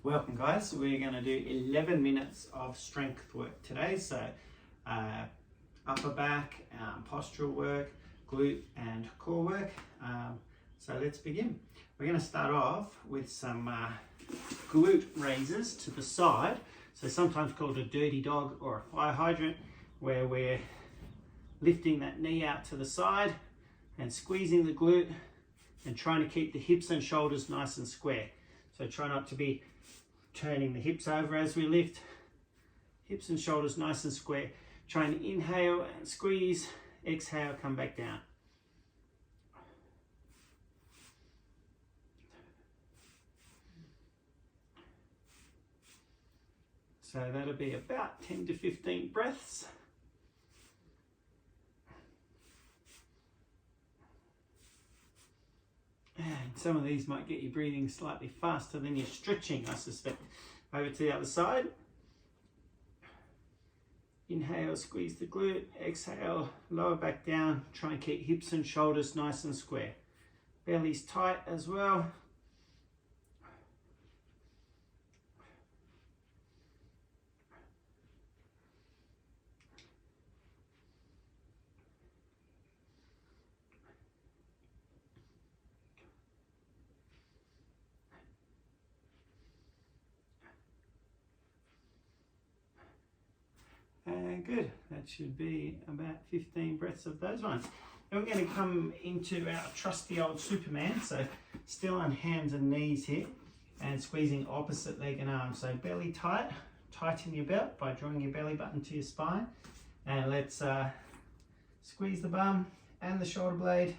Welcome guys, we're going to do 11 minutes of strength work today. So upper back, postural work, glute and core work. So let's begin. We're going to start off with some glute raises to the side. So sometimes called a dirty dog or a fire hydrant, where we're lifting that knee out to the side and squeezing the glute and trying to keep the hips and shoulders nice and square. So try not to be turning the hips over as we lift. Hips and shoulders nice and square. Try and inhale and squeeze. Exhale, come back down. So that'll be about 10 to 15 breaths. And some of these might get you breathing slightly faster than you're stretching, I suspect. Over to the other side. Inhale, squeeze the glute. Exhale, lower back down. Try and keep hips and shoulders nice and square. Belly's tight as well. Good, that should be about 15 breaths of those ones. Then we're going to come into our trusty old Superman, so still on hands and knees here and squeezing opposite leg and arm. So belly tight, tighten your belt by drawing your belly button to your spine, and let's squeeze the bum and the shoulder blade,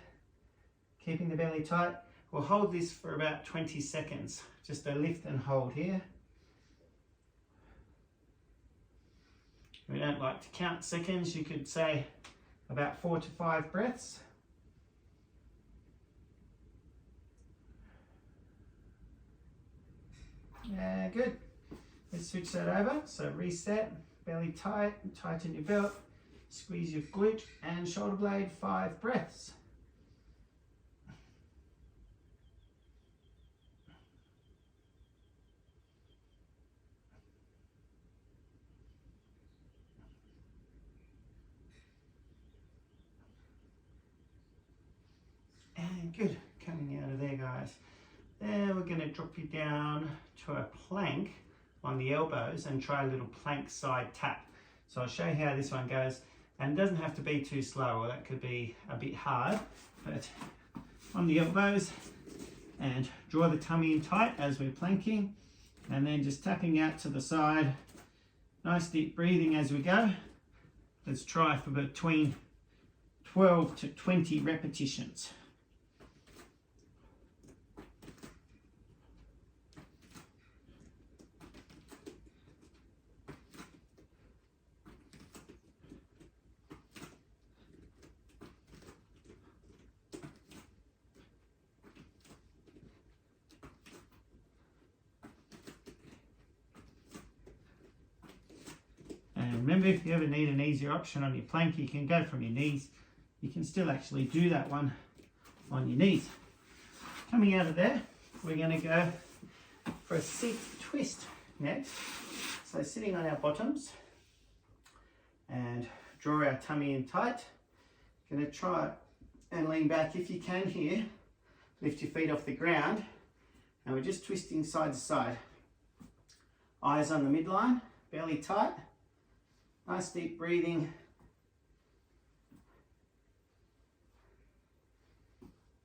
keeping the belly tight. We'll hold this for about 20 seconds, just a lift and hold here. We don't like to count seconds. You could say about 4 to 5 breaths. Yeah, good. Let's switch that over. So reset, belly tight, tighten your belt, squeeze your glute and shoulder blade, 5 breaths. Good, coming out of there guys. Then we're going to drop you down to a plank on the elbows and try a little plank side tap. So I'll show you how this one goes, and it doesn't have to be too slow, or that could be a bit hard, but on the elbows and draw the tummy in tight as we're planking, and then just tapping out to the side. Nice deep breathing as we go. Let's try for between 12 to 20 repetitions. Remember, if you ever need an easier option on your plank, you can go from your knees. You can still actually do that one on your knees. Coming out of there, we're going to go for a seat twist next. So sitting on our bottoms and draw our tummy in tight. Going to try and lean back if you can here. Lift your feet off the ground, and we're just twisting side to side. Eyes on the midline, belly tight. Nice deep breathing.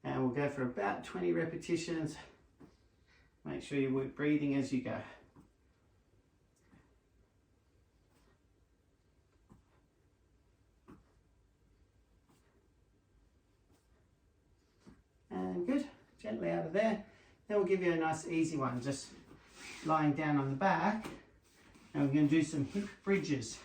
And we'll go for about 20 repetitions. Make sure you're breathing as you go. And good, gently out of there. Then we'll give you a nice easy one, just lying down on the back. And we're going to do some hip bridges.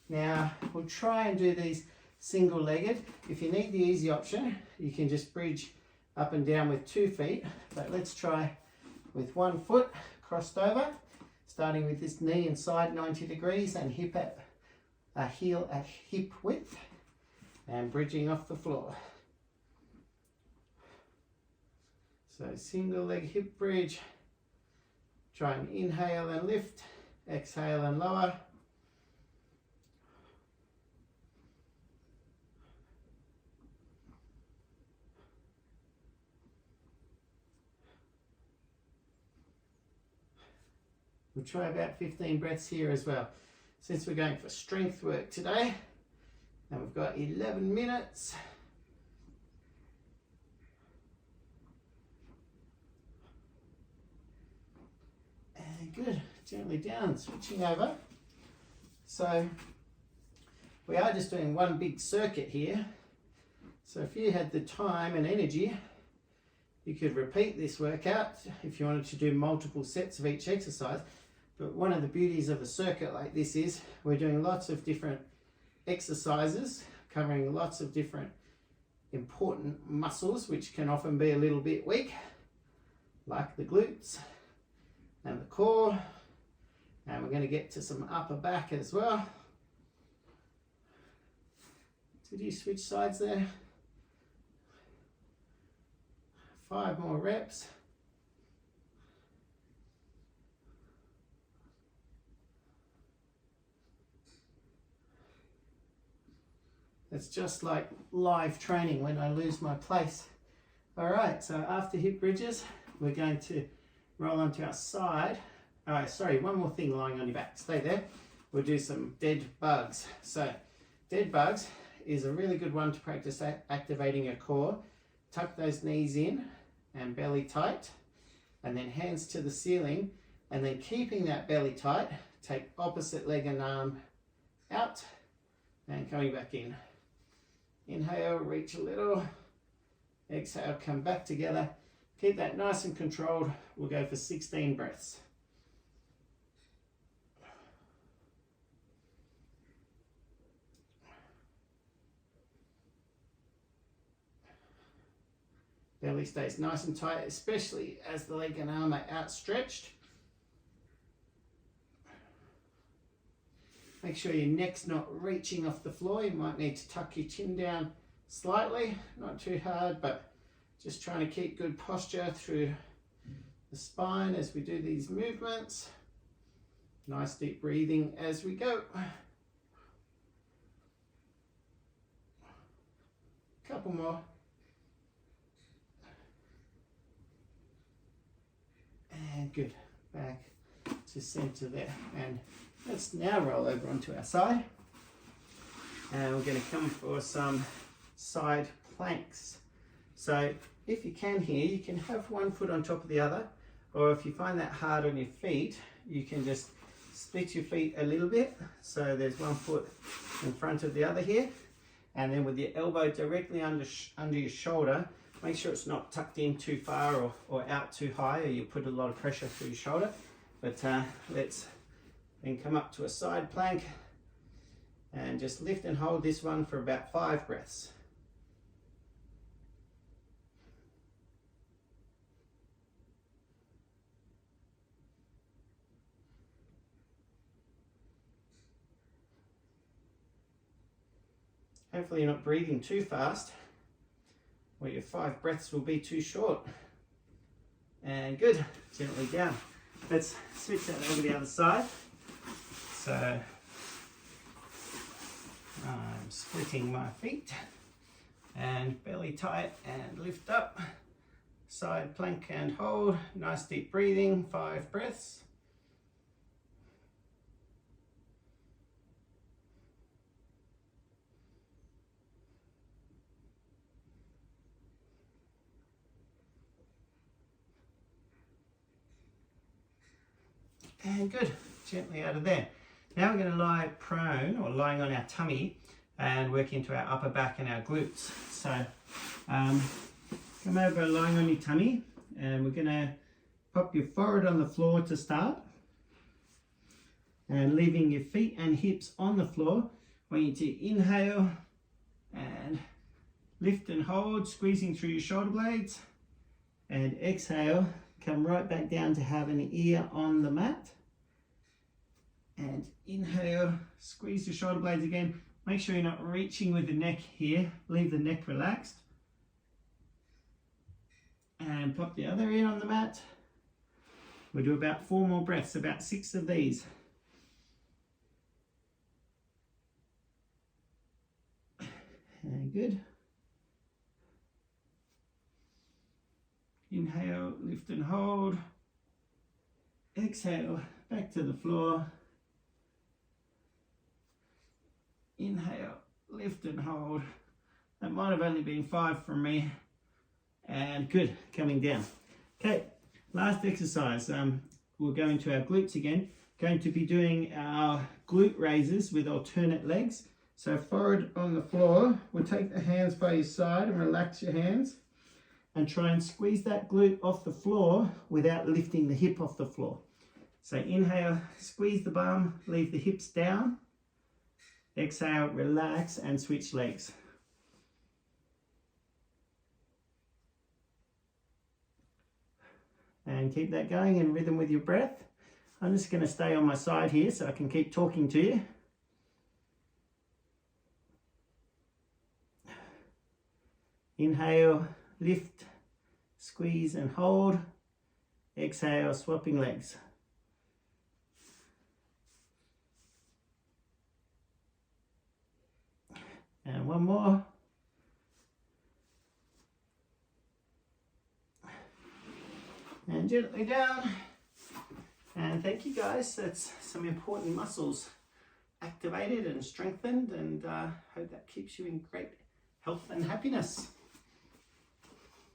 Now, we'll try and do these single-legged. If you need the easy option, you can just bridge up and down with 2 feet. But let's try with 1 foot crossed over, starting with this knee inside 90 degrees and hip at heel at hip width, and bridging off the floor. So single leg hip bridge, Try and inhale and lift, exhale and lower. We'll try about 15 breaths here as well. Since we're going for strength work today, and we've got 11 minutes. And good, gently down, switching over. So we are just doing one big circuit here. So if you had the time and energy, you could repeat this workout if you wanted to do multiple sets of each exercise. But one of the beauties of a circuit like this is we're doing lots of different exercises covering lots of different important muscles which can often be a little bit weak, like the glutes and the core, and we're going to get to some upper back as well. Did you switch sides there? 5 more reps. It's just like live training when I lose my place. All right, so after hip bridges, we're going to roll onto our side. Sorry, one more thing lying on your back. Stay there. We'll do some dead bugs. So dead bugs is a really good one to practice activating your core. Tuck those knees in and belly tight, and then hands to the ceiling, and then keeping that belly tight, take opposite leg and arm out and coming back in. Inhale, reach a little. Exhale, come back together. Keep that nice and controlled. We'll go for 16 breaths. Belly stays nice and tight, especially as the leg and arm are outstretched. Make sure your neck's not reaching off the floor. You might need to tuck your chin down slightly, not too hard, but just trying to keep good posture through the spine as we do these movements. Nice deep breathing as we go. Couple more. And good. Back to center there. And let's now roll over onto our side. And we're going to come for some side planks. So if you can here, you can have one foot on top of the other, or if you find that hard on your feet, you can just split your feet a little bit. So there's one foot in front of the other here, and then with your elbow directly under your shoulder, make sure it's not tucked in too far or out too high, or you put a lot of pressure through your shoulder. But let's then come up to a side plank and just lift and hold this one for about 5 breaths. Hopefully you're not breathing too fast, or your 5 breaths will be too short. And good, gently down. Let's switch that over to the other side. So I'm splitting my feet and belly tight and lift up. Side plank and hold. Nice deep breathing, 5 breaths. And good, gently out of there. Now we're going to lie prone, or lying on our tummy, and work into our upper back and our glutes. So come over lying on your tummy, and we're going to pop your forehead on the floor to start, and leaving your feet and hips on the floor. I want you to inhale and lift and hold, squeezing through your shoulder blades, and exhale, come right back down to have an ear on the mat. And inhale, squeeze your shoulder blades again. Make sure you're not reaching with the neck here. Leave the neck relaxed. And pop the other ear on the mat. We'll do about 4 more breaths, about 6 of these. Good. Inhale, lift and hold. Exhale, back to the floor. Inhale, lift and hold. That might have only been 5 from me. And good, coming down. Okay, last exercise. We'll go into our glutes again. Going to be doing our glute raises with alternate legs. So forward on the floor, we'll take the hands by your side and relax your hands. And try and squeeze that glute off the floor without lifting the hip off the floor. So inhale, squeeze the bum, leave the hips down. Exhale, relax and switch legs. And keep that going in rhythm with your breath. I'm just going to stay on my side here so I can keep talking to you. Inhale, lift, squeeze and hold. Exhale, swapping legs. And one more. And gently down. And thank you guys. That's some important muscles activated and strengthened, and hope that keeps you in great health and happiness.